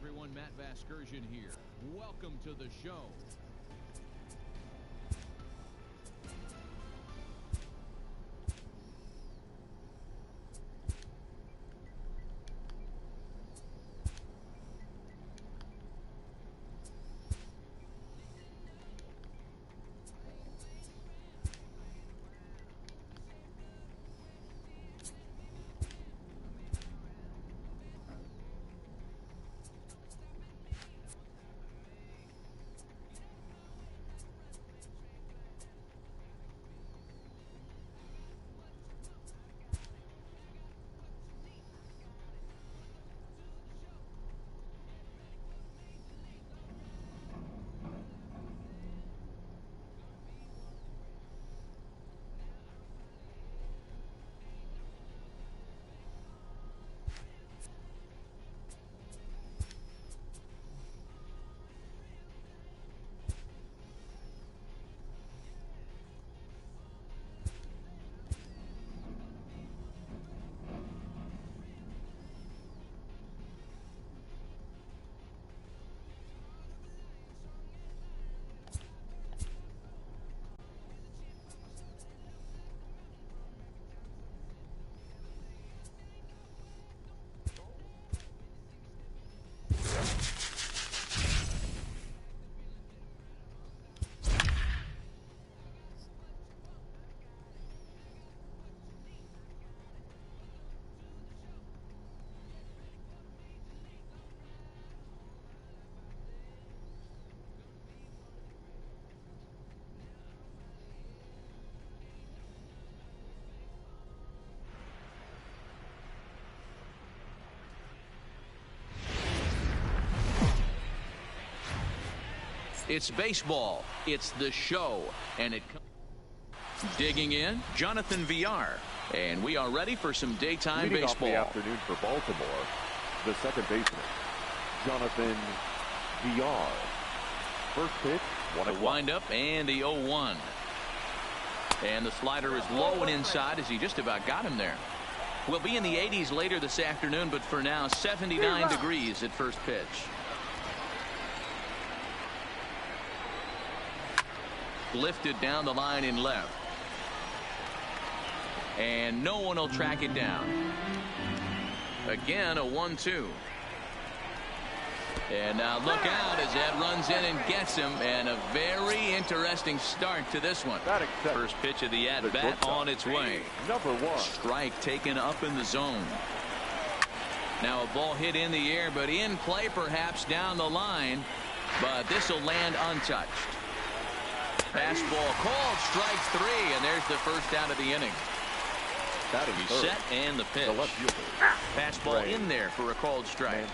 everyone, Matt Vasgersian here. Welcome to the show. It's baseball. It's the show. And it comes digging in, Jonathan Villar. And we are ready for some daytime Leading baseball. Off the afternoon for Baltimore, the second baseman, Jonathan Villar. First pitch, The windup and the 0-1. And the slider is low and inside as he just about got him there. We'll be in the 80s later this afternoon, but for now, 79 degrees at first pitch. Lifted down the line in left. And no one will track it down. Again, a 1-2. And now look out as that runs in and gets him. And a very interesting start to this one. First pitch of the at-bat on its way. Number 1. Strike taken up in the zone. Now a ball hit in the air, but in play perhaps down the line. But this will land untouched. Fastball called, strike 3, and there's the first out of the inning. He's set and the pitch. Fastball in there for a called strike.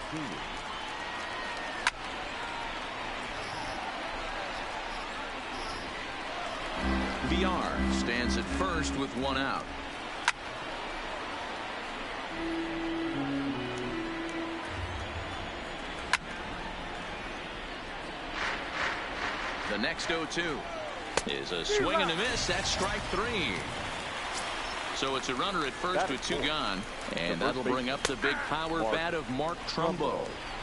Villar stands at first with one out. The next 0-2 is a swing and a miss. That's strike 3. So it's a runner at first with 2 gone. And that'll bring up the big power bat of Mark Trumbo.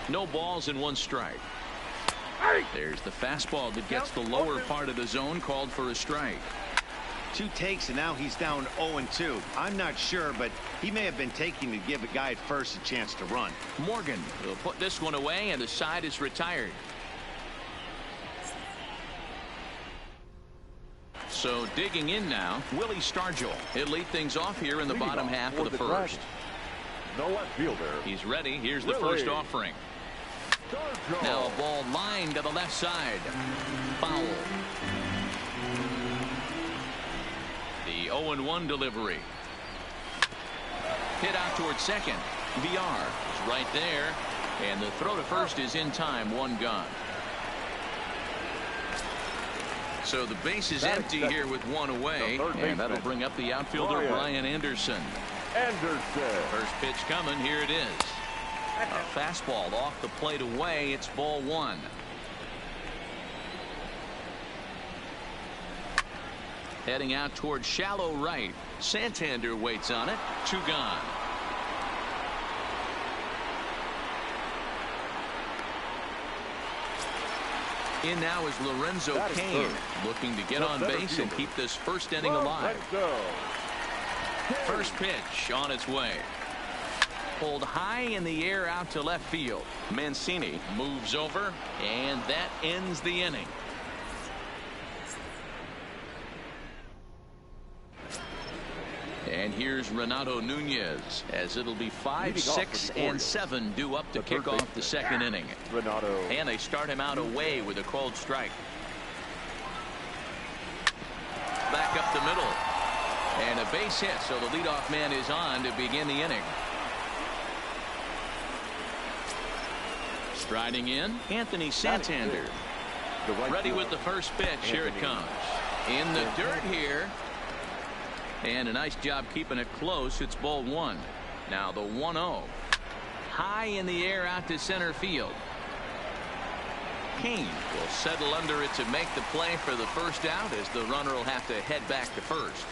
No balls and 1 strike. There's the fastball that gets the lower part of the zone, called for a strike. 2 takes and now he's down 0-2. I'm not sure, but he may have been taking to give a guy at first a chance to run. Morgan will put this one away and the side is retired. So digging in now, Willie Stargell. He'll lead things off here in the bottom half of the first. No left fielder. He's ready. Here's the first offering. Now a ball lined to the left side. Foul. The 0-1 delivery. Hit out towards second. Villar is right there. And the throw to first is in time. 1 gone. So the base is empty here with 1 away. And that'll bring up the outfielder, Brian Anderson. First pitch coming. Here it is. A fastball off the plate away. It's ball 1. Heading out towards shallow right. Santander waits on it. 2 gone. In now is Lorenzo Cain, looking to get on base and keep this first inning alive. First pitch on its way. Pulled high in the air out to left field. Mancini moves over, and that ends the inning. And here's Renato Nunez, as it'll be 5, 6, and 7 due up to kick off the second inning. And they start him out away with a cold strike. Back up the middle. And a base hit, so the leadoff man is on to begin the inning. Striding in, Anthony Santander. Ready with the first pitch. Here it comes. In the dirt here. And a nice job keeping it close. It's ball one. Now the 1-0. High in the air out to center field. Cain will settle under it to make the play for the first out, as the runner will have to head back to first.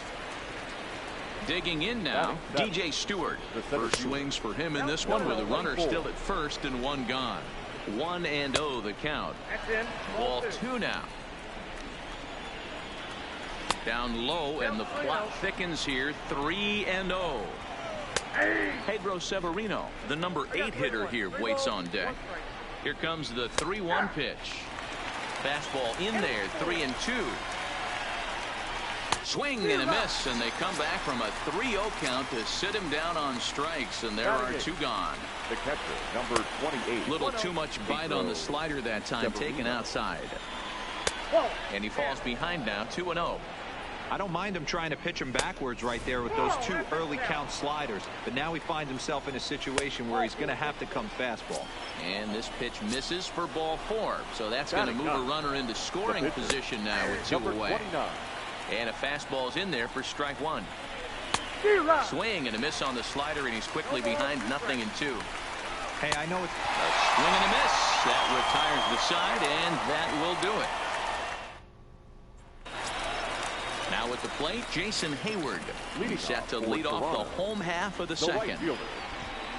Digging in now, DJ Stewart. First swings for him in this one, with a runner still at first and one gone. 1-0 the count. Ball two now. Down low, and the plot thickens here. 3-0. Pedro Severino, the number 8 hitter here, waits on deck. Here comes the 3-1 pitch. Fastball in there. 3-2. Swing and a miss, and they come back from a 3-0 count to sit him down on strikes, and there are two gone. The catcher, number 28. Little too much bite on the slider that time, taken outside. And he falls behind now. 2-0. I don't mind him trying to pitch him backwards right there with those two early count sliders, but now he finds himself in a situation where he's going to have to come fastball. And this pitch misses for ball 4, so that's going to move a runner into scoring position now with 2 away. And a fastball's in there for strike 1. Swing and a miss on the slider, and he's quickly behind 0-2. Hey, I know it's a swing and a miss. That retires the side, and that will do it. Now at the plate, Jason Hayward. He's set to lead off the home half of the second.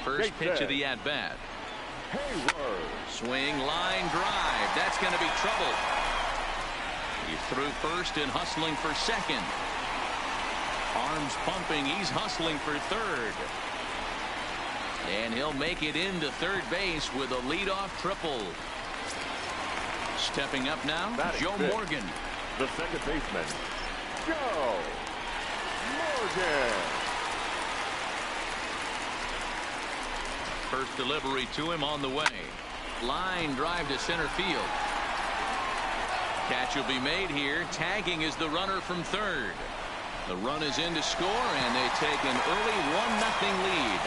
First pitch of the at-bat. Swing, line drive. That's going to be trouble. He's through first and hustling for second. Arms pumping. He's hustling for third. And he'll make it into third base with a leadoff triple. Stepping up now, Joe Morgan. The second baseman, Joe Morgan. First delivery to him on the way. Line drive to center field. Catch will be made here. Tagging is the runner from third. The run is in to score, and they take an early 1-0 lead.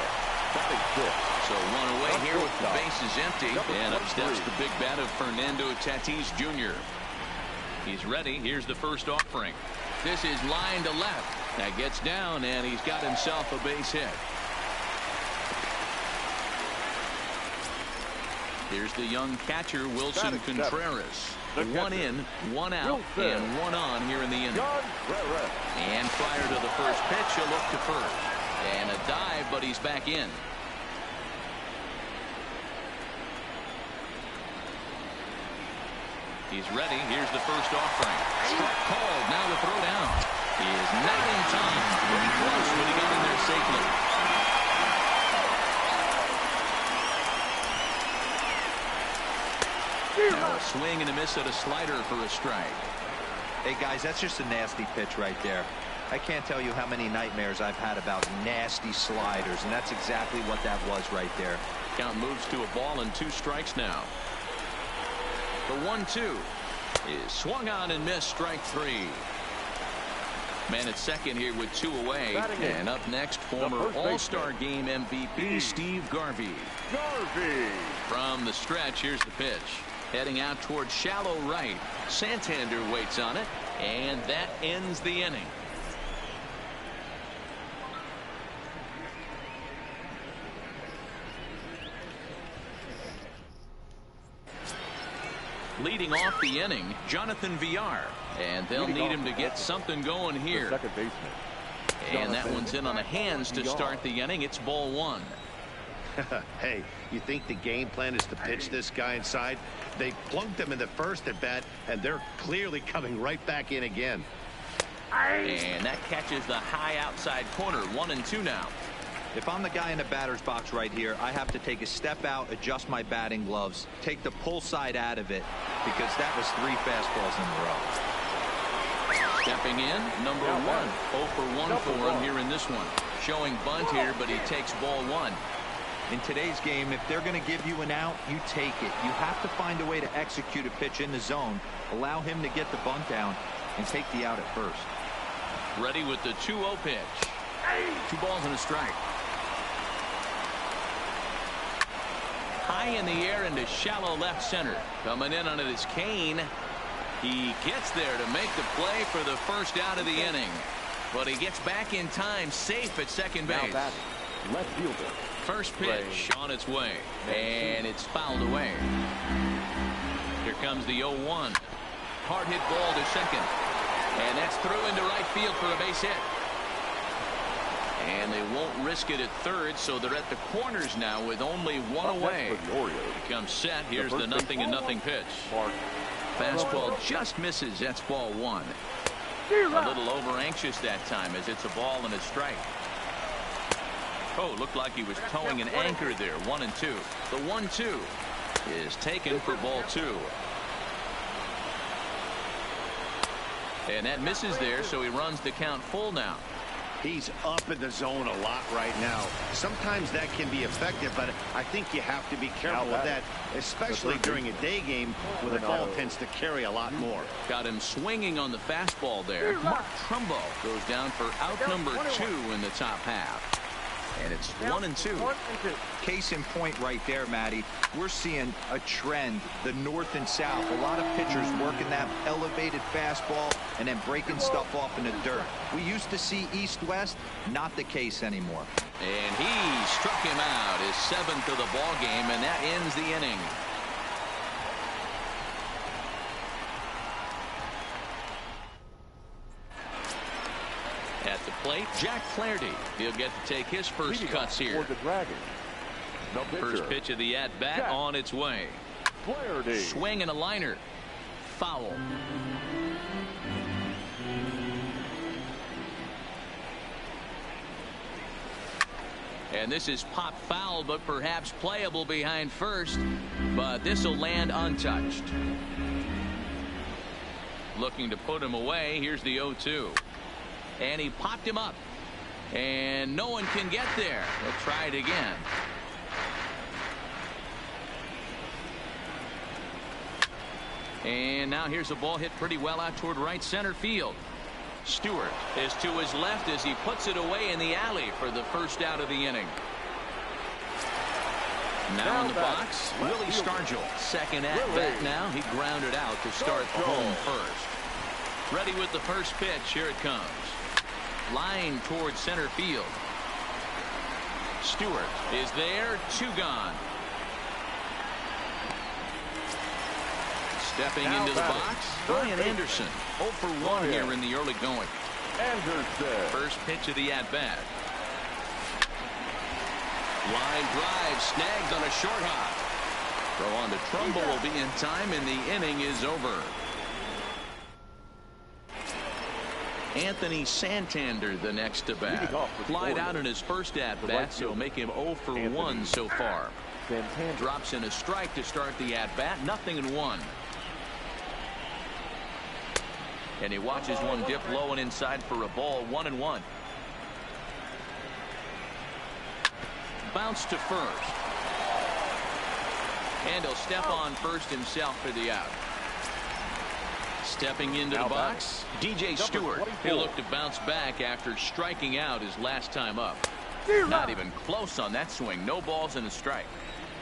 So one away here with the bases empty, and up steps the big bat of Fernando Tatis Jr. He's ready. Here's the first offering. This is line to left. That gets down, and he's got himself a base hit. Here's the young catcher, Wilson Contreras. 1 in, 1 out, and 1 on here in the inning. And prior to the first pitch, he'll look to first. And a dive, but he's back in. He's ready. Here's the first offering. Strike called. Now the throw down. He is not in time. Pretty close, but he got in there safely. Now a swing and a miss at a slider for a strike. Hey guys, that's just a nasty pitch right there. I can't tell you how many nightmares I've had about nasty sliders, and that's exactly what that was right there. Count moves to a ball and 2 strikes now. The 1-2 is swung on and missed. Strike 3. Man at second here with 2 away. And up next, former All-Star Game MVP Steve Garvey. From the stretch, here's the pitch. Heading out towards shallow right. Santander waits on it, and that ends the inning. Leading off the inning, Jonathan Villar, and they'll need him to get something going here. Second baseman, and that one's in on the hands to start the inning. It's ball 1. Hey, you think the game plan is to pitch this guy inside? They plunked him in the first at bat, and they're clearly coming right back in again. And that catches the high outside corner. 1-2 now. If I'm the guy in the batter's box right here, I have to take a step out, adjust my batting gloves, take the pull side out of it, because that was 3 fastballs in a row. Stepping in, number 1. 0 for 1 for him here in this one. Showing bunt here, but he takes ball 1. In today's game, if they're going to give you an out, you take it. You have to find a way to execute a pitch in the zone, allow him to get the bunt down, and take the out at first. Ready with the 2-0 pitch. 2 balls and a strike. High in the air into shallow left center. Coming in on it is Kane. He gets there to make the play for the first out of the inning. But he gets back in time, safe at second base. Left fielder. First pitch on its way, and it's fouled away. Here comes the 0-1. Hard hit ball to second, and that's through into right field for a base hit. And they won't risk it at third, so they're at the corners now with only 1 away. He comes set. Here's the 0-0 pitch. Fastball just misses. That's ball 1. A little over anxious that time as it's a ball and a strike. Oh, looked like he was towing an anchor there. 1-2. The 1-2 is taken for ball 2. And that misses there, so he runs the count full now. He's up in the zone a lot right now. Sometimes that can be effective, but I think you have to be careful with that, especially during a day game where the ball tends to carry a lot more. Got him swinging on the fastball there. Mark Trumbo goes down for out number 2 in the top half. And it's 1-2. Case in point right there, Matty. We're seeing a trend, the north and south. A lot of pitchers working that elevated fastball and then breaking stuff off in the dirt. We used to see east-west, not the case anymore. And he struck him out, his 7th of the ball game, and that ends the inning. At the plate, Jack Flaherty. He'll get to take his first cuts here. For the Dragons. First pitch of the at-bat on its way. Flaherty. Swing and a liner. Foul. And this is pop foul, but perhaps playable behind first. But this will land untouched. Looking to put him away. Here's the 0-2. And he popped him up. And no one can get there. He'll try it again. And now here's a ball hit pretty well out toward right center field. Stewart is to his left as he puts it away in the alley for the first out of the inning. Now in the box, Willie Stargell. Second at bat now. He grounded out to start the home first. Ready with the first pitch. Here it comes. Line towards center field. Stewart is there. 2 gone. Stepping into the box, Brian Anderson. 0 for 1 here in the early going. Anderson. First pitch of the at-bat. Line drive, snagged on a short hop. Throw on to Trumbo will be in time, and the inning is over. Anthony Santander the next to bat. Flied out in his first at-bat, so make him 0 for 1 so far. Drops in a strike to start the at-bat. 0-1. And he watches one dip low and inside for a ball. 1-1. Bounce to first. And he'll step on first himself for the out. Stepping into the box, DJ Stewart. He'll look to bounce back after striking out his last time up. Not even close on that swing. No balls and a strike.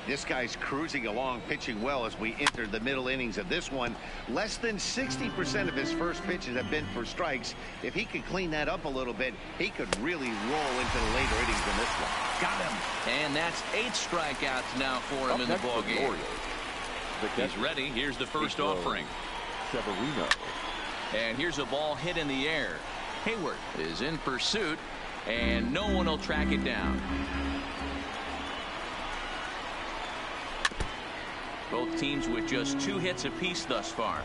This guy's cruising along, pitching well as we enter the middle innings of this one. Less than 60% of his first pitches have been for strikes. If he could clean that up a little bit, he could really roll into the later innings in this one. Got him. And that's 8 strikeouts now for him in the ballgame. He's ready. Here's the first offering. Severino. And here's a ball hit in the air. Hayward is in pursuit, and no one will track it down. Both teams with just 2 hits apiece thus far.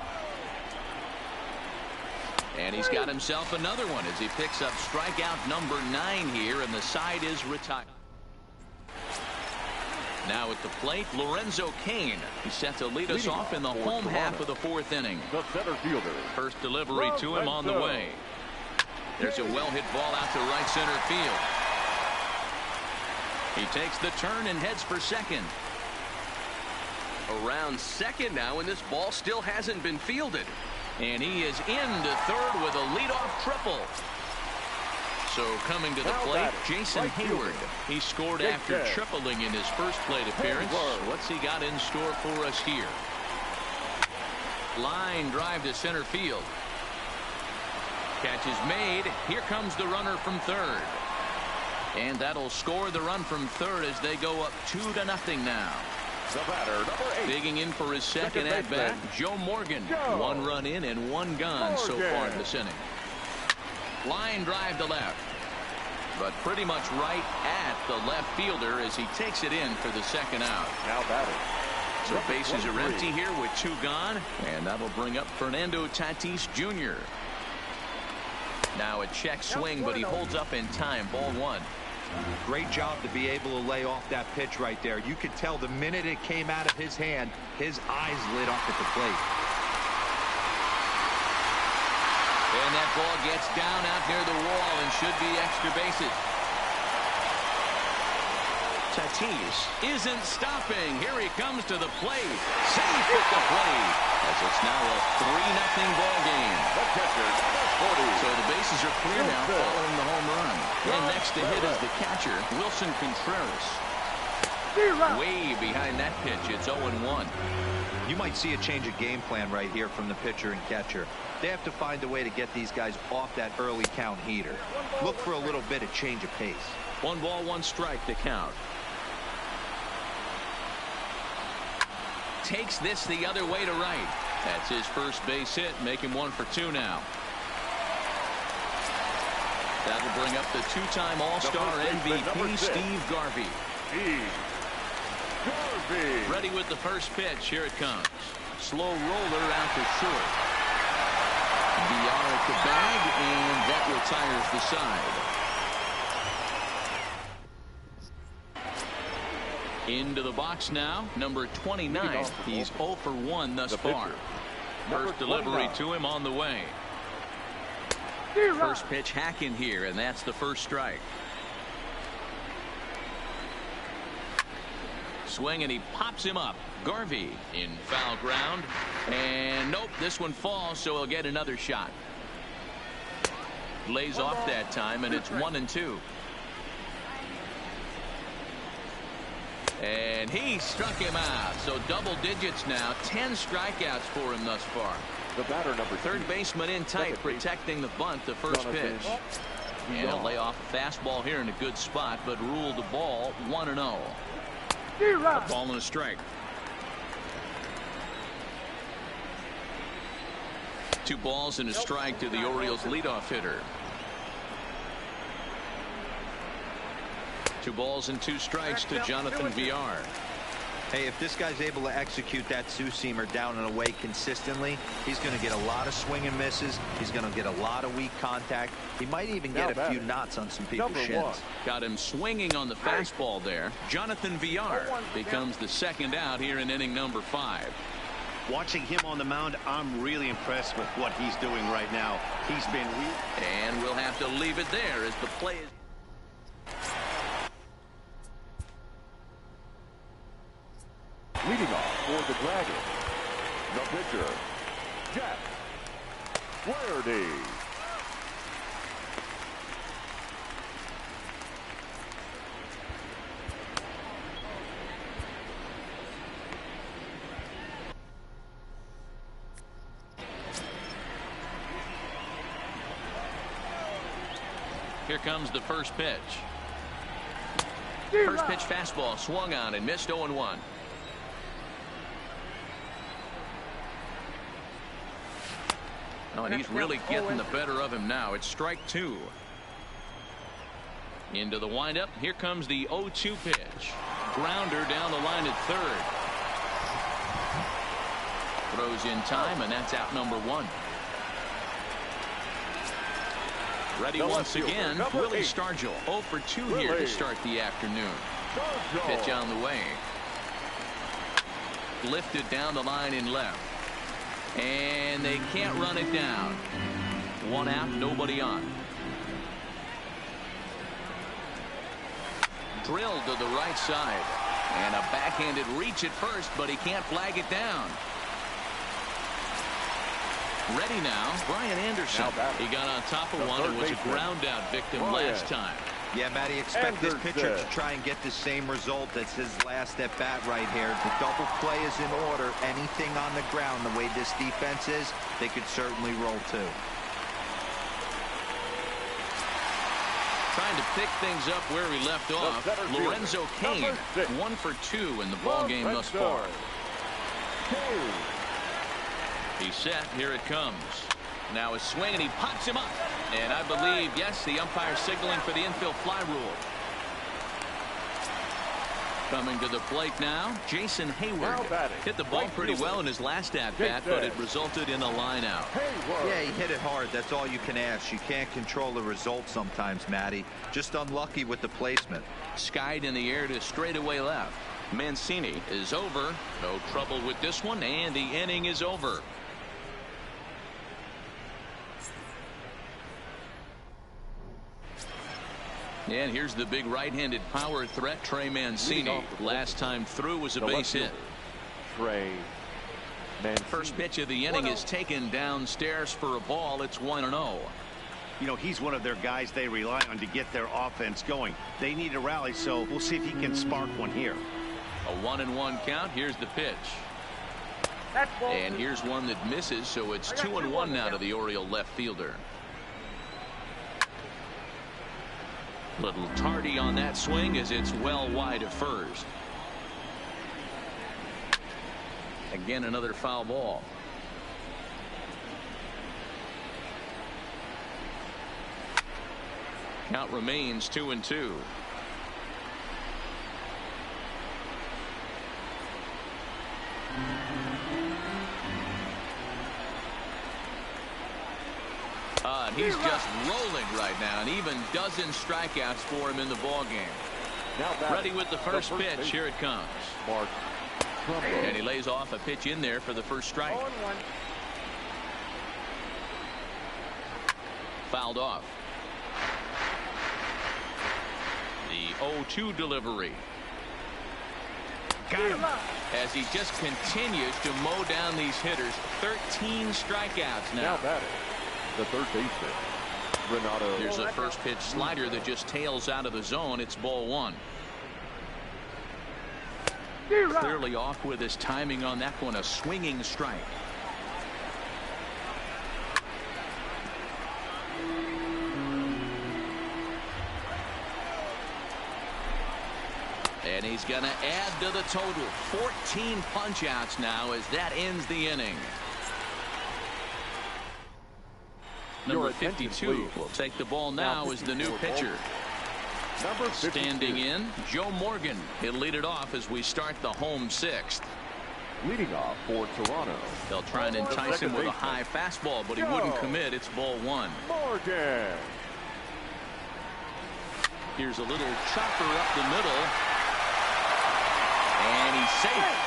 And he's got himself another one as he picks up strikeout number 9 here, and the side is retired. Now at the plate, Lorenzo Cain. He's set to lead us off in the home half of the 4th inning. The center fielder. First delivery to him on the way. There's a well-hit ball out to right center field. He takes the turn and heads for second. Around second now, and this ball still hasn't been fielded. And he is into third with a leadoff triple. So coming to the plate, Jason Hayward. He scored after tripling in his first plate appearance. What's he got in store for us here? Line drive to center field. Catch is made. Here comes the runner from third. And that'll score the run from third as they go up 2-0 now. The batter, number 8. Digging in for his second at-bat, Joe Morgan. 1 run in and 1 gone so far in this inning. Line drive to left. But pretty much right at the left fielder as he takes it in for the second out. Now batting. So bases are empty here with 2 gone. And that'll bring up Fernando Tatis Jr. Now a check swing, but he holds up in time. Ball 1. Great job to be able to lay off that pitch right there. You could tell the minute it came out of his hand, his eyes lit up at the plate. And that ball gets down out near the wall and should be extra bases. Tatis isn't stopping. Here he comes to the plate. Safe at the plate. As it's now a 3-0 ball game. So the bases are clear now following the home run. And next to hit is the catcher, Wilson Contreras. Way behind that pitch. It's 0-1. You might see a change of game plan right here from the pitcher and catcher. They have to find a way to get these guys off that early count heater. Look for a little bit of change of pace. 1 ball, 1 strike to count. Takes this the other way to right. That's his first base hit, making 1 for 2 now. That'll bring up the 2-time All-Star MVP, Steve Garvey. Ready with the first pitch. Here it comes. Slow roller out to short. VR at the bag, and that retires the side. Into the box now, number 29. He's 0 for 1 thus far. First delivery to him on the way. First pitch hacking here, and that's the first strike. Swing, and he pops him up. Garvey in foul ground. And nope, this one falls, so he'll get another shot. Lays off that time, and it's 1-2. And he struck him out. So double digits now. 10 strikeouts for him thus far. The batter, number 2. Third baseman in tight, protecting the bunt, the first pitch. And he'll lay off a fastball here in a good spot, but ruled the ball 1-0. A ball and a strike. 2 balls and a strike to the Orioles leadoff hitter. 2 balls and 2 strikes to Jonathan VR. Hey, if this guy's able to execute that two-seamer down and away consistently, he's going to get a lot of swing and misses. He's going to get a lot of weak contact. He might even get a few knots on some people's shins. Got him swinging on the fastball there. Jonathan VR becomes the second out here in inning number 5. Watching him on the mound, I'm really impressed with what he's doing right now. He's been and we'll have to leave it there as the play is. Leading off for the Dragons, the pitcher, Jack Flaherty. Here comes the first pitch. First pitch fastball swung on and missed 0-1. Oh, and he's really getting the better of him now. It's strike 2. Into the windup. Here comes the 0-2 pitch. Grounder down the line at third. throws in time, and that's out number one. Ready once again, Willie Stargell. 0 for 2 here to start the afternoon. Pitch on the way. Lifted down the line in left. And they can't run it down. 1 out, nobody on. Drilled to the right side. And a backhanded reach at first, but he can't flag it down. Ready now, Brian Anderson. He got on top of one and was a ground out victim last time. Yeah, Matty, expect this pitcher to try and get the same result as his last at bat right here. The double play is in order. Anything on the ground, the way this defense is, they could certainly roll too. Trying to pick things up where he left off. Lorenzo Cain, 1 for 2 in the ball game thus far. He's set. Here it comes. Now a swing, and he pops him up. And I believe, yes, the umpire signaling for the infield fly rule. Coming to the plate now, Jason Hayward. Hit the ball pretty well in his last at-bat, but it resulted in a line out. Yeah, he hit it hard. That's all you can ask. You can't control the result sometimes, Matty. Just unlucky with the placement. Skied in the air to straightaway left. Mancini is over. No trouble with this one, and the inning is over. And here's the big right-handed power threat, Trey Mancini. Last time through was a base hit. Trey Mancini. First pitch of the inning is taken downstairs for a ball. It's 1-0. You know, he's one of their guys they rely on to get their offense going. They need a rally, so we'll see if he can spark one here. A 1-1 count. Here's the pitch. And here's one that misses, so it's 2-1 now to the Oriole left fielder. Little tardy on that swing as it's well wide of first. Again, another foul ball. Count remains 2-2. And he's just rolling right now, and even dozen strikeouts for him in the ball game. Ready with the first pitch. Here it comes. And he lays off a pitch in there for the first strike. Fouled off. The 0-2 delivery. Got him. As he just continues to mow down these hitters. 13 strikeouts now. The third baseman, Renato. Here's a first pitch slider that just tails out of the zone. It's ball one. Clearly off with his timing on that one. A swinging strike. And he's going to add to the total. 14 punch outs now as that ends the inning. Number 52 will take the ball now as the new pitcher. Standing in, Joe Morgan. He'll lead it off as we start the home sixth. Leading off for Toronto. They'll try and entice him with a high fastball, but he wouldn't commit. It's ball one. Morgan. Here's a little chopper up the middle. And he's safe.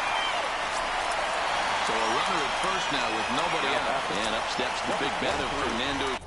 So a runner at first now with nobody out. And up steps the big bat of Fernando.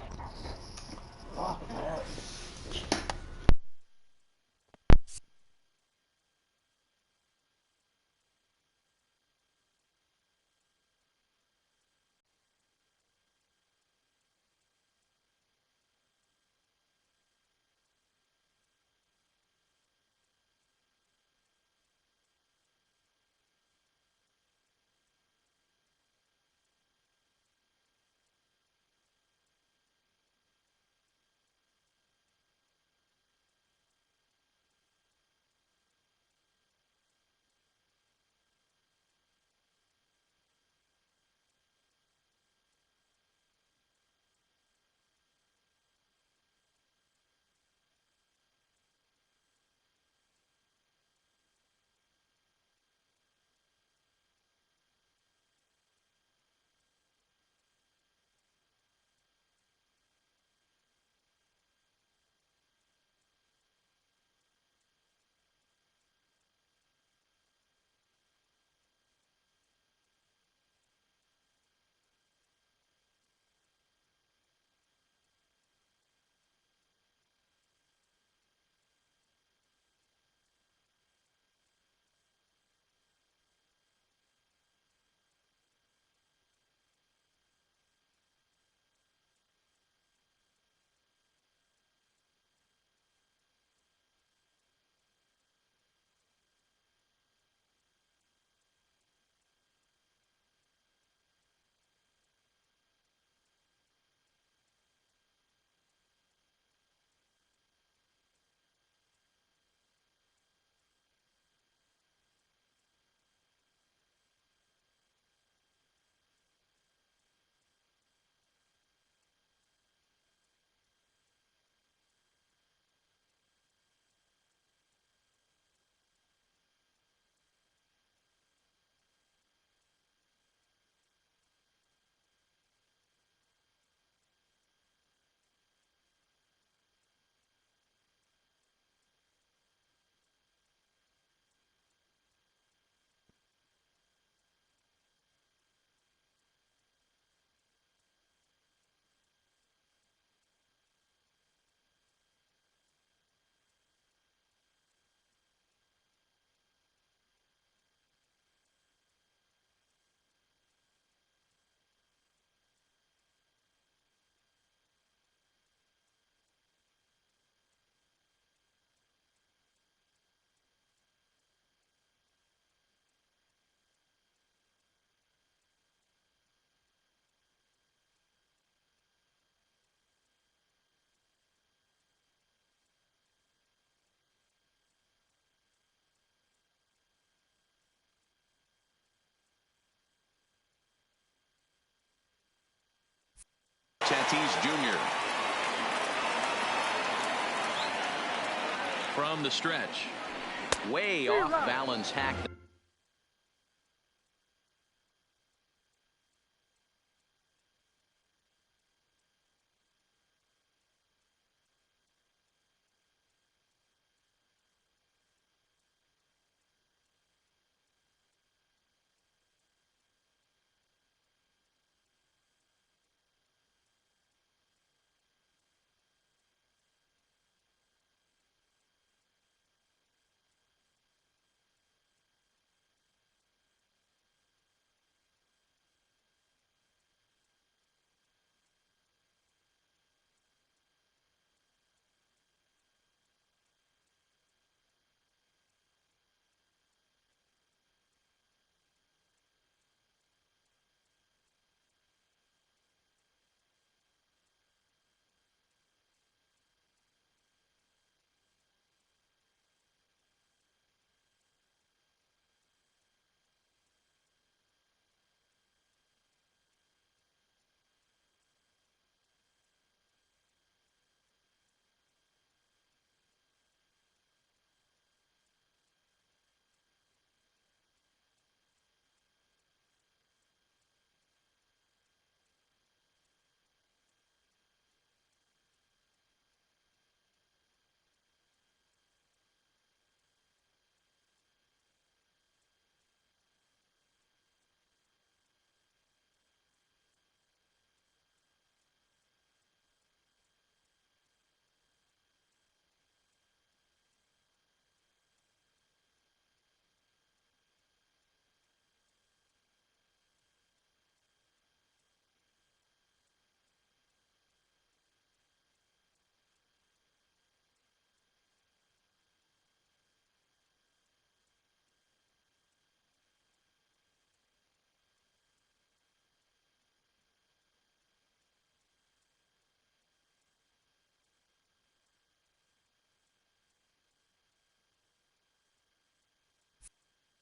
Tatis Jr. From the stretch. Way off balance hack.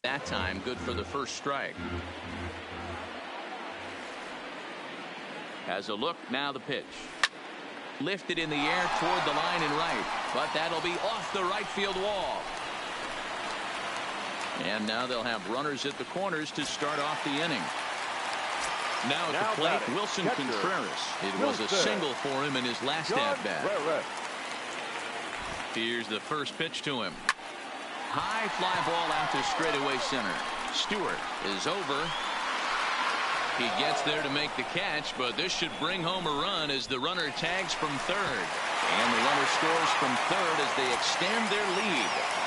That time good for the first strike. As a look, now the pitch. Lifted in the air toward the line and right, but that'll be off the right field wall. And now they'll have runners at the corners to start off the inning. Now at the plate, Wilson Contreras. It was a single for him in his last at-bat. Here's the first pitch to him. High fly ball out to straightaway center. Stewart is over. He gets there to make the catch, but this should bring home a run as the runner tags from third. And the runner scores from third as they extend their lead.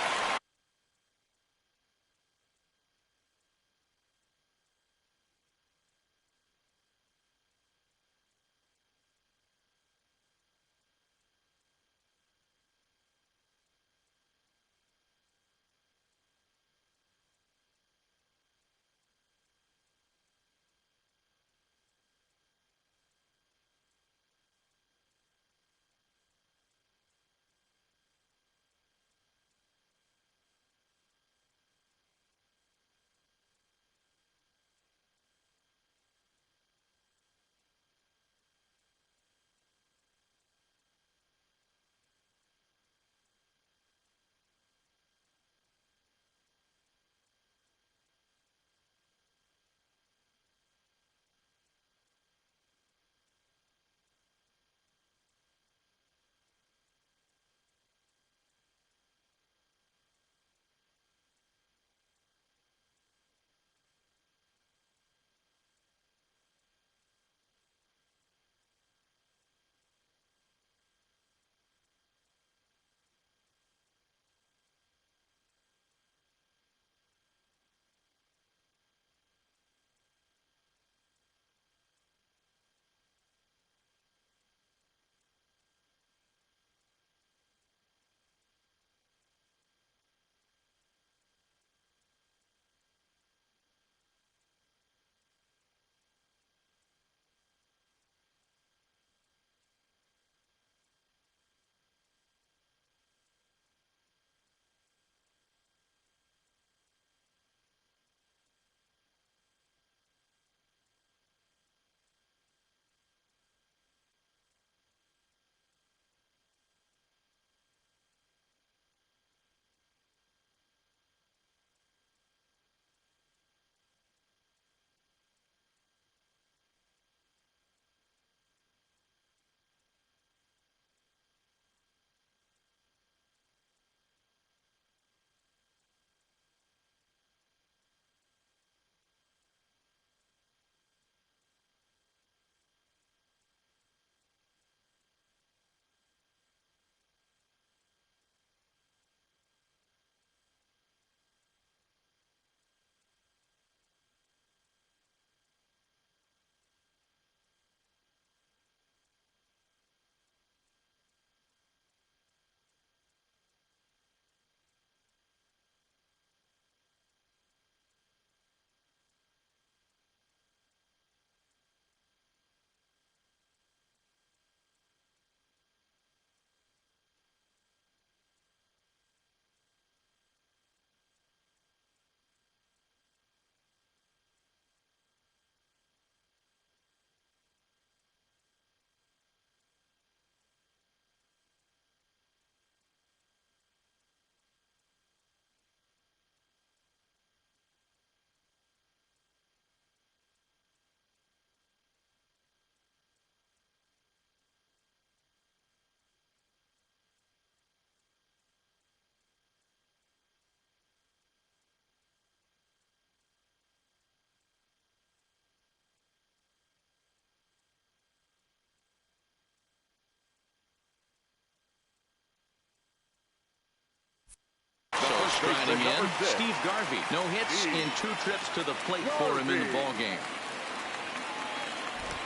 Striding in, Steve Garvey. No hits in 2 trips to the plate for him in the ball game.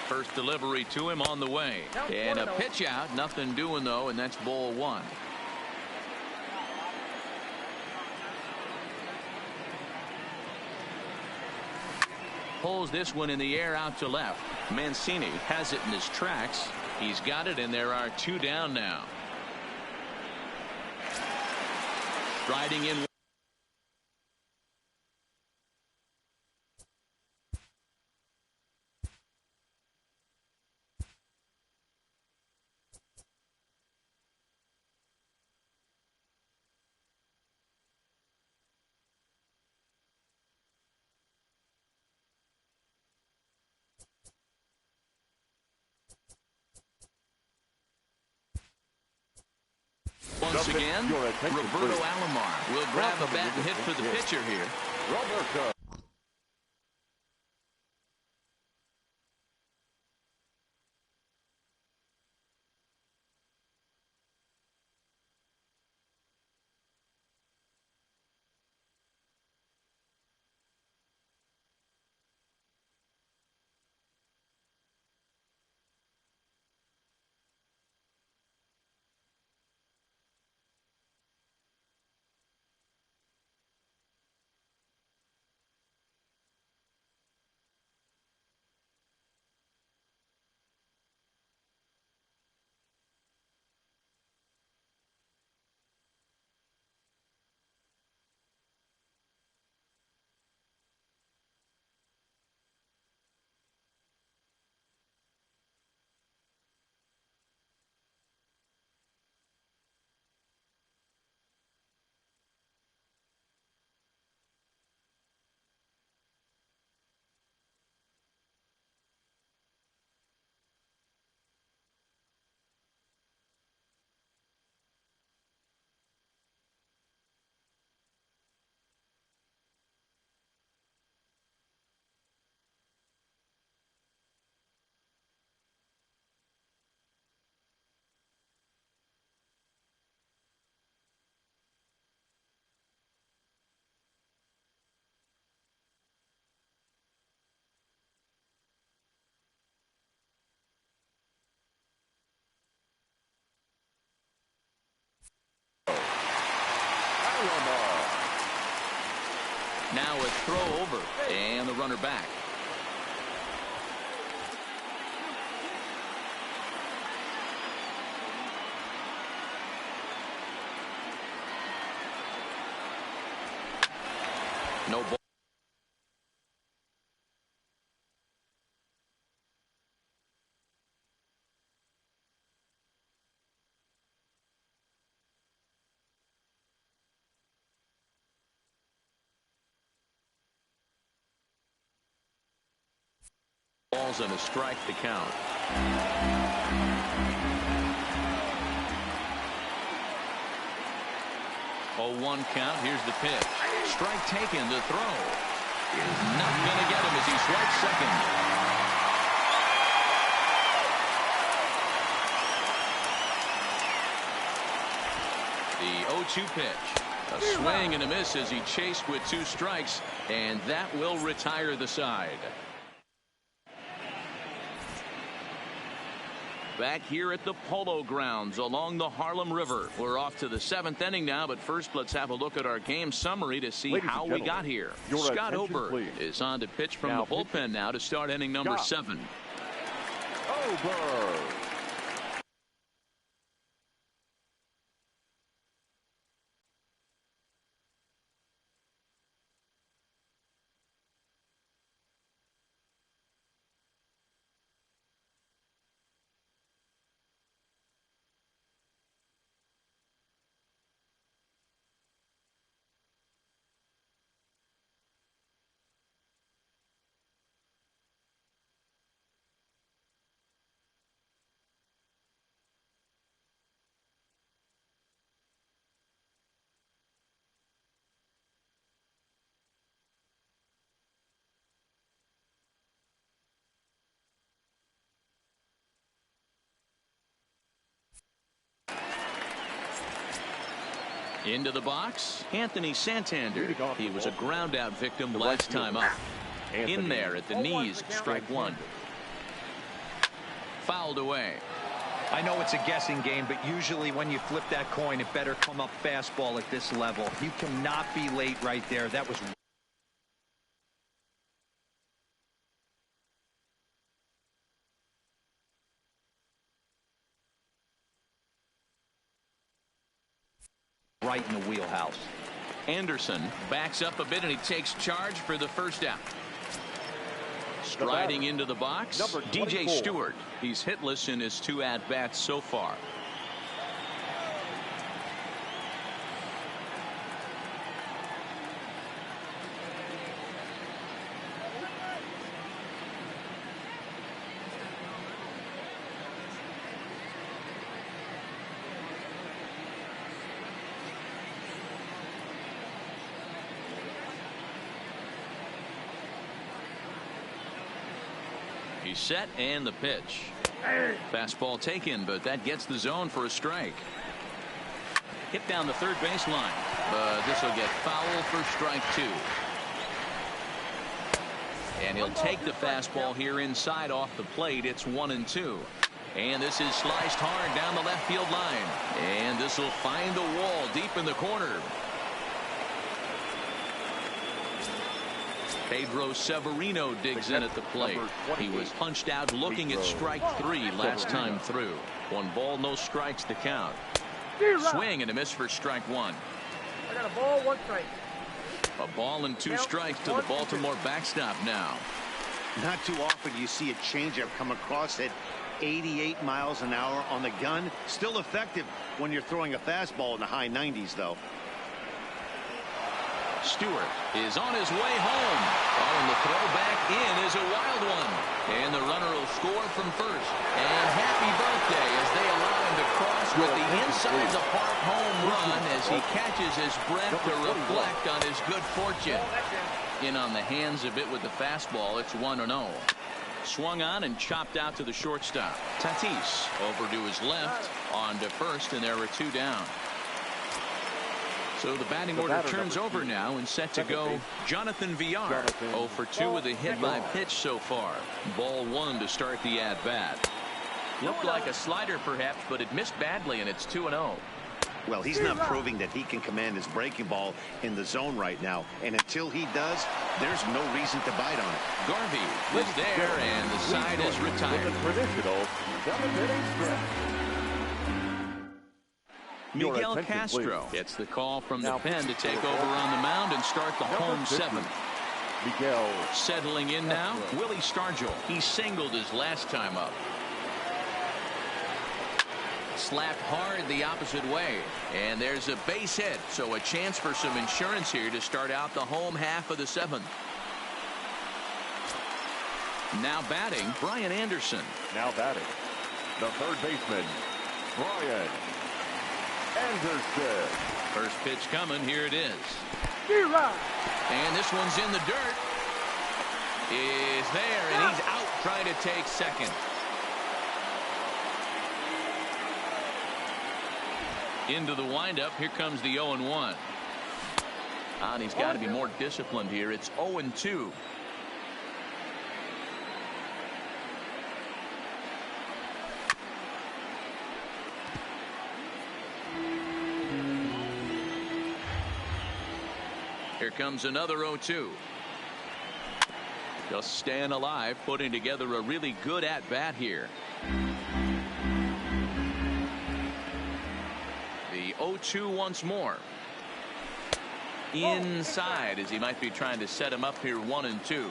First delivery to him on the way. And a pitch out. Nothing doing, though, and that's ball 1. Pulls this one in the air out to left. Mancini has it in his tracks. He's got it, and there are 2 down now. Striding in. Once again, Roberto Alomar will grab a bat and hit for the pitcher here. Roberto. Now a throw over, and the runner back. No ball. Balls and a strike to count. Oh, 1 count. Here's the pitch. Strike taken. The throw is not going to get him as he swipes second. The 0-2 pitch. A swing and a miss as he chased with 2 strikes, and that will retire the side. Back here at the Polo Grounds along the Harlem River. We're off to the 7th inning now, but first let's have a look at our game summary to see how we got here. Scott Oberg is on to pitch from the bullpen now to start inning number 7. Oberg. Into the box, Anthony Santander. He was a ground out victim last time up. In there at the knees, strike one. Fouled away. I know it's a guessing game, but usually when you flip that coin, it better come up fastball at this level. You cannot be late right there. That was right in the wheelhouse. Anderson backs up a bit and he takes charge for the first out. Striding into the box, DJ Stewart. He's hitless in his 2 at-bats so far. He's set and the pitch. Fastball taken, but that gets the zone for a strike. Hit down the third baseline, but this will get foul for strike 2. And he'll take the fastball here inside off the plate. It's 1-2. And this is sliced hard down the left field line. And this will find the wall deep in the corner. Pedro Severino digs in at the plate. He was punched out looking at strike 3 last time through. 1 ball, no strikes to count. Swing and a miss for strike 1. I got a ball, 1 strike. A ball and 2 strikes to the Baltimore backstop now. Not too often you see a changeup come across at 88 miles an hour on the gun. Still effective when you're throwing a fastball in the high 90s, though. Stewart is on his way home. Oh, and the throw back in is a wild one. And the runner will score from first. And happy birthday as they allow him to cross with the inside the park home run as he catches his breath to reflect on his good fortune. In on the hands of it with the fastball. It's 1-0. Swung on and chopped out to the shortstop. Tatis over to his left on to first, and there are 2 down. So the batting order turns over now and set to go Jonathan Villar. 0 for 2 with a hit by pitch so far. Ball 1 to start the at-bat. Looked like a slider perhaps, but it missed badly, and it's 2-0. Well, he's not proving that he can command his breaking ball in the zone right now. And until he does, there's no reason to bite on it. Garvey is there, and the side is retired. Miguel Castro gets the call from the pen to take over on the mound and start the home 7th. Miguel settling in now, Willie Stargell. He singled his last time up. Slapped hard the opposite way, and there's a base hit, so a chance for some insurance here to start out the home half of the 7th. Now batting, Brian Anderson. Now batting, the third baseman, Brian Anderson. First pitch coming. Here it is. And this one's in the dirt. Is there, and he's out trying to take second. Into the windup. Here comes the 0-1. And he's got to be more disciplined here. It's 0-2. Here comes another 0-2. Just staying alive, putting together a really good at-bat here. The 0-2 once more. Inside as he might be trying to set him up here 1-2.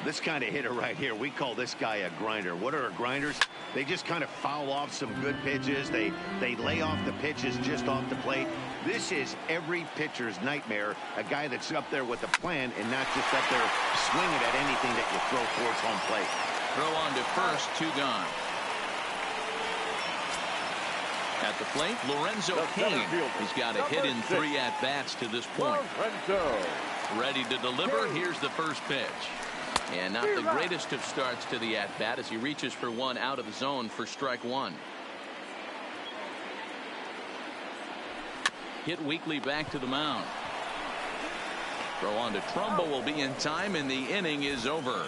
This kind of hitter right here, we call this guy a grinder. What are grinders? They just kind of foul off some good pitches. They lay off the pitches just off the plate. This is every pitcher's nightmare. A guy that's up there with a plan and not just up there swinging at anything that you throw towards home plate. Throw on to first, 2 gone. At the plate, Lorenzo Cain. He's got a hit in 3 at-bats to this point. Ready to deliver. Here's the first pitch. And not the greatest of starts to the at-bat as he reaches for one out of the zone for strike 1. hit weekly back to the mound. Throw on to Trumbo will be in time, and the inning is over.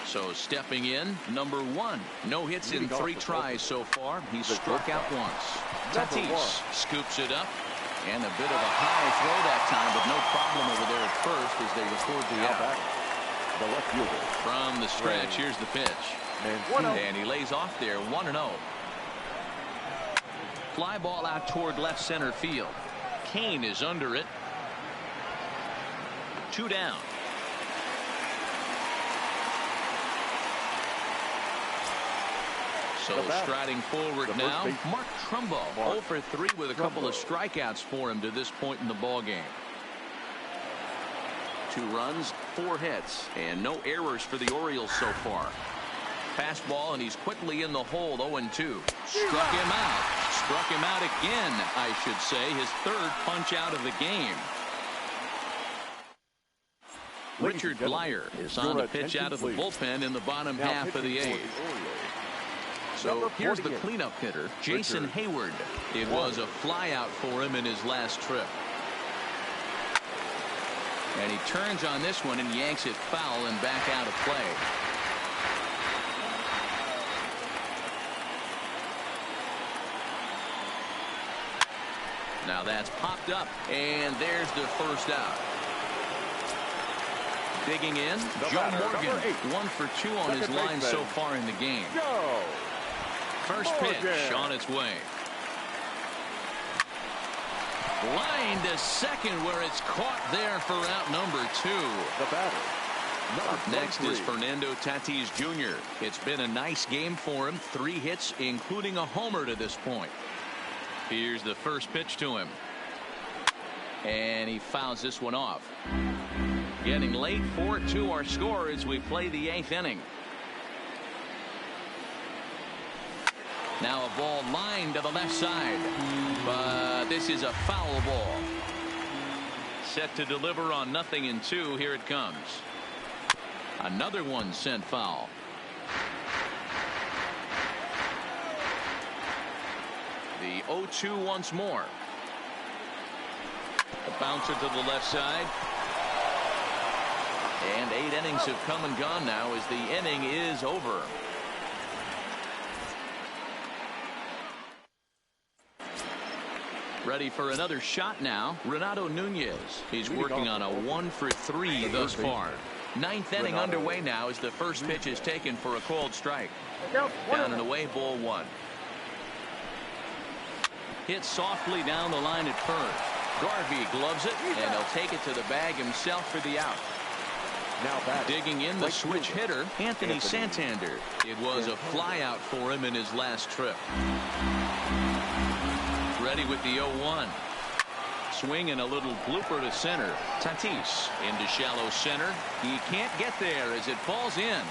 So stepping in, number 1. No hits in 3 tries so far. He's struck out once. Tatis scoops it up. And a bit of a high throw that time, but no problem over there at first as they record the out. The left fielder. From the stretch, here's the pitch. And he lays off there, 1-0. Fly ball out toward left center field. Kane is under it. 2 down. So striding forward now, Mark Trumbo, 0 for 3 with a couple of strikeouts for him to this point in the ball game. 2 runs, 4 hits, and no errors for the Orioles so far. Fastball, and he's quickly in the hole, 0-2. Struck him out. Struck him out again, I should say, his 3rd punch out of the game. Richard Blyer is on the pitch out of the bullpen in the bottom half of the 8th. So here's the cleanup hitter, Jason Hayward. It was a flyout for him in his last trip. And he turns on this one and yanks it foul and back out of play. Now that's popped up, and there's the first out. Digging in, Joe Morgan, 1 for 2 on his line so far in the game. First pitch on its way. Line to second where it's caught there for out number 2. The batter. Up next is Fernando Tatis Jr. It's been a nice game for him. 3 hits, including a homer to this point. Here's the first pitch to him. And he fouls this one off. Getting late, 4-2 our score as we play the 8th inning. Now a ball lined to the left side, but this is a foul ball. Set to deliver on 0-2. Here it comes. Another one sent foul. The 0-2 once more. A bouncer to the left side. And 8 innings have come and gone now as the inning is over. Ready for another shot now, Renato Nunez. He's working on a 1 for 3 thus far. 9th inning underway now as the first pitch is taken for a called strike. Down and away, ball 1. Hit softly down the line at first. Garvey gloves it, and he'll take it to the bag himself for the out. Now digging in the switch hitter, Anthony Santander. It was a flyout for him in his last trip. Ready with the 0-1. Swing and a little blooper to center. Tatis into shallow center. He can't get there as it falls in.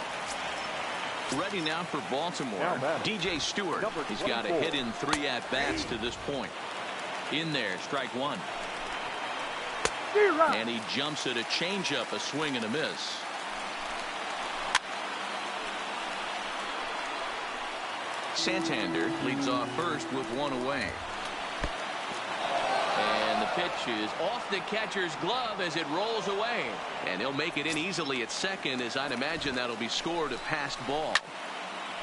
Ready now for Baltimore. DJ Stewart. He's got a hit in 3 at-bats to this point. In there, strike 1. And he jumps at a changeup, a swing and a miss. Santander leads off first with 1 away. And the pitch is off the catcher's glove as it rolls away. And he'll make it in easily at second, as I'd imagine that'll be scored a passed ball.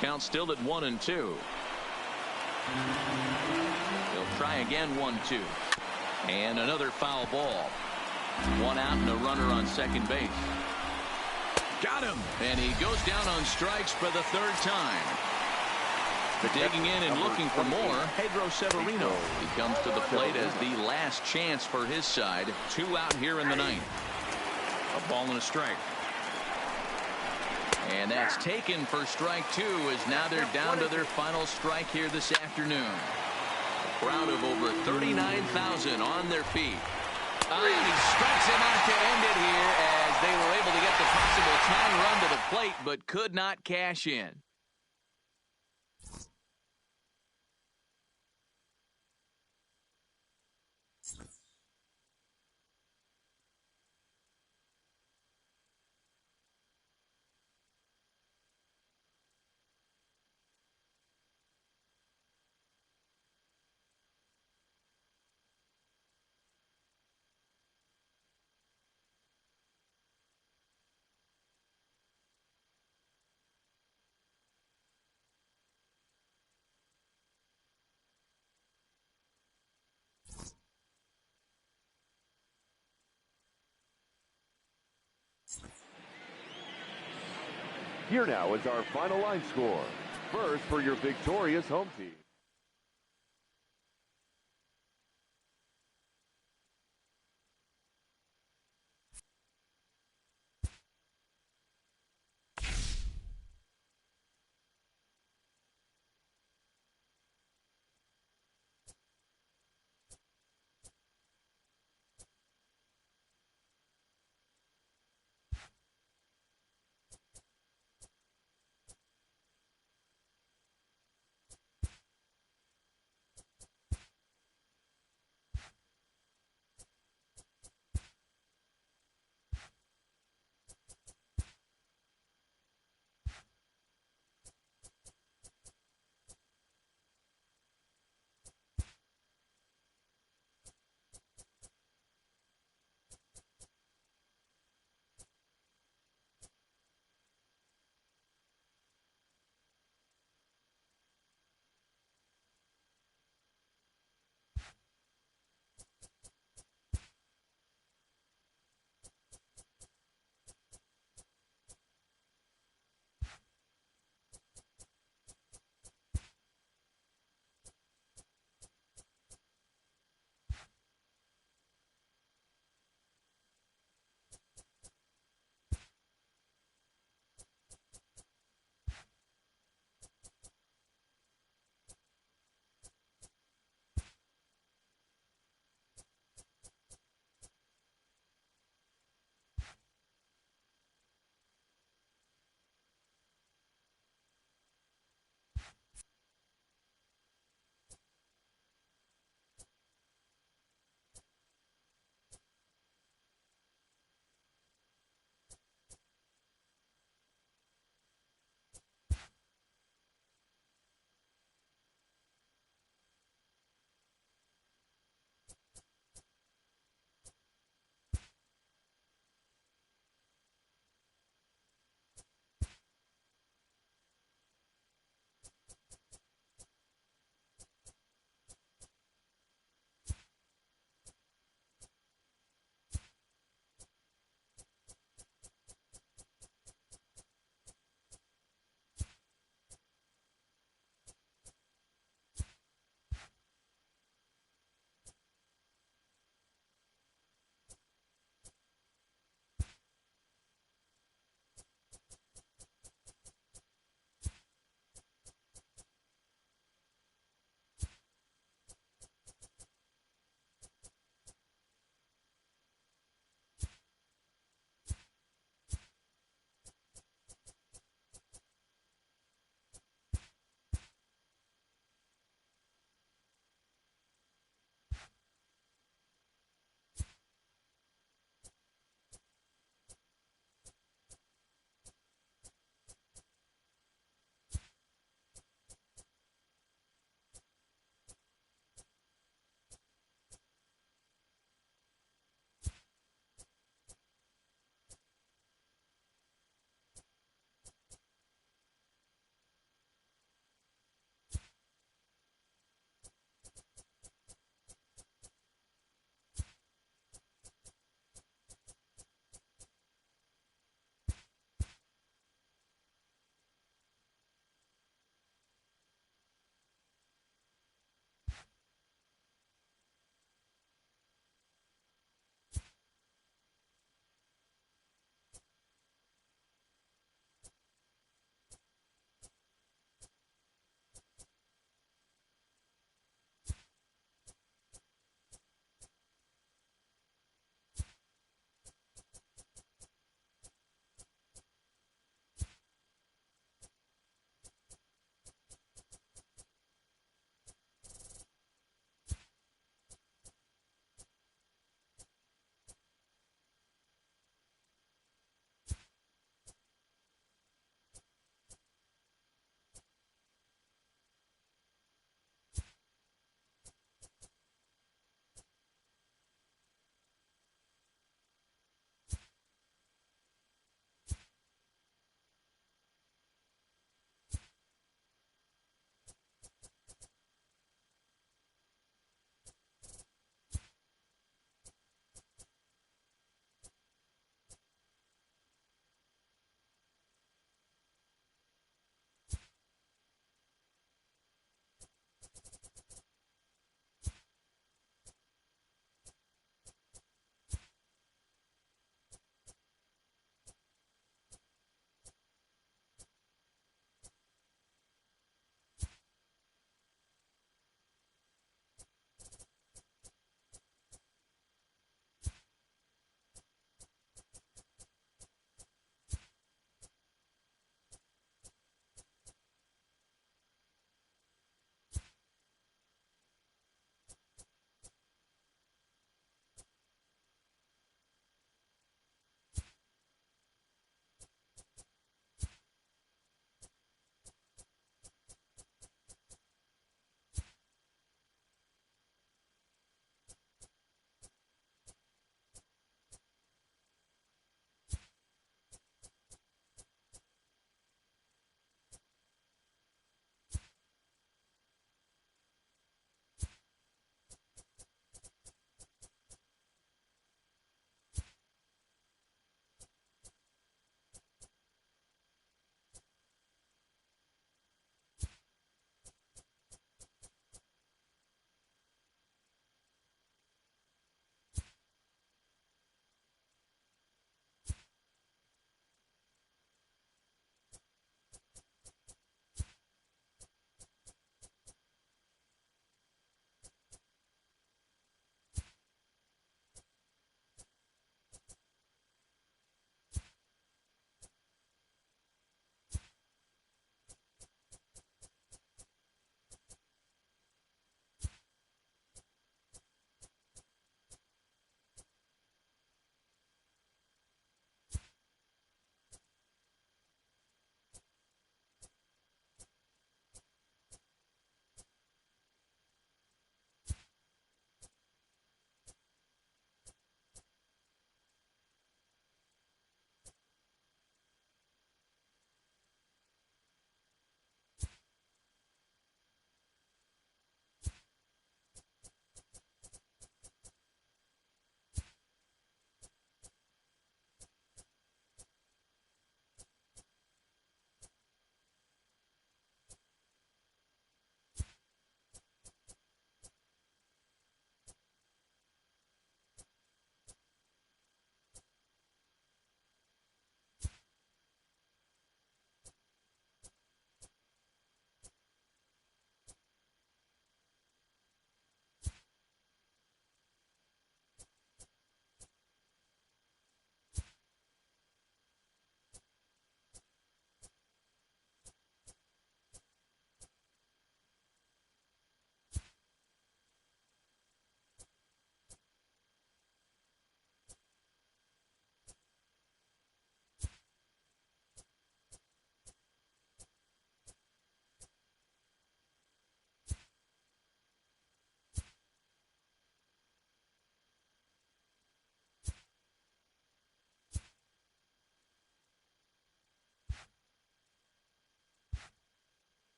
Count still at 1-2. He'll try again, 1-2. And another foul ball. 1 out and a runner on second base. Got him. And he goes down on strikes for the 3rd time. Digging in and looking for more, Pedro Severino. He comes to the plate as the last chance for his side. 2 out here in the 9th. A ball and a strike. And that's taken for strike 2, as now they're down to their final strike here this afternoon. A crowd of over 39,000 on their feet. And he strikes him out to end it here as they were able to get the possible tying run to the plate, but could not cash in. Here now is our final line score. First for your victorious home team.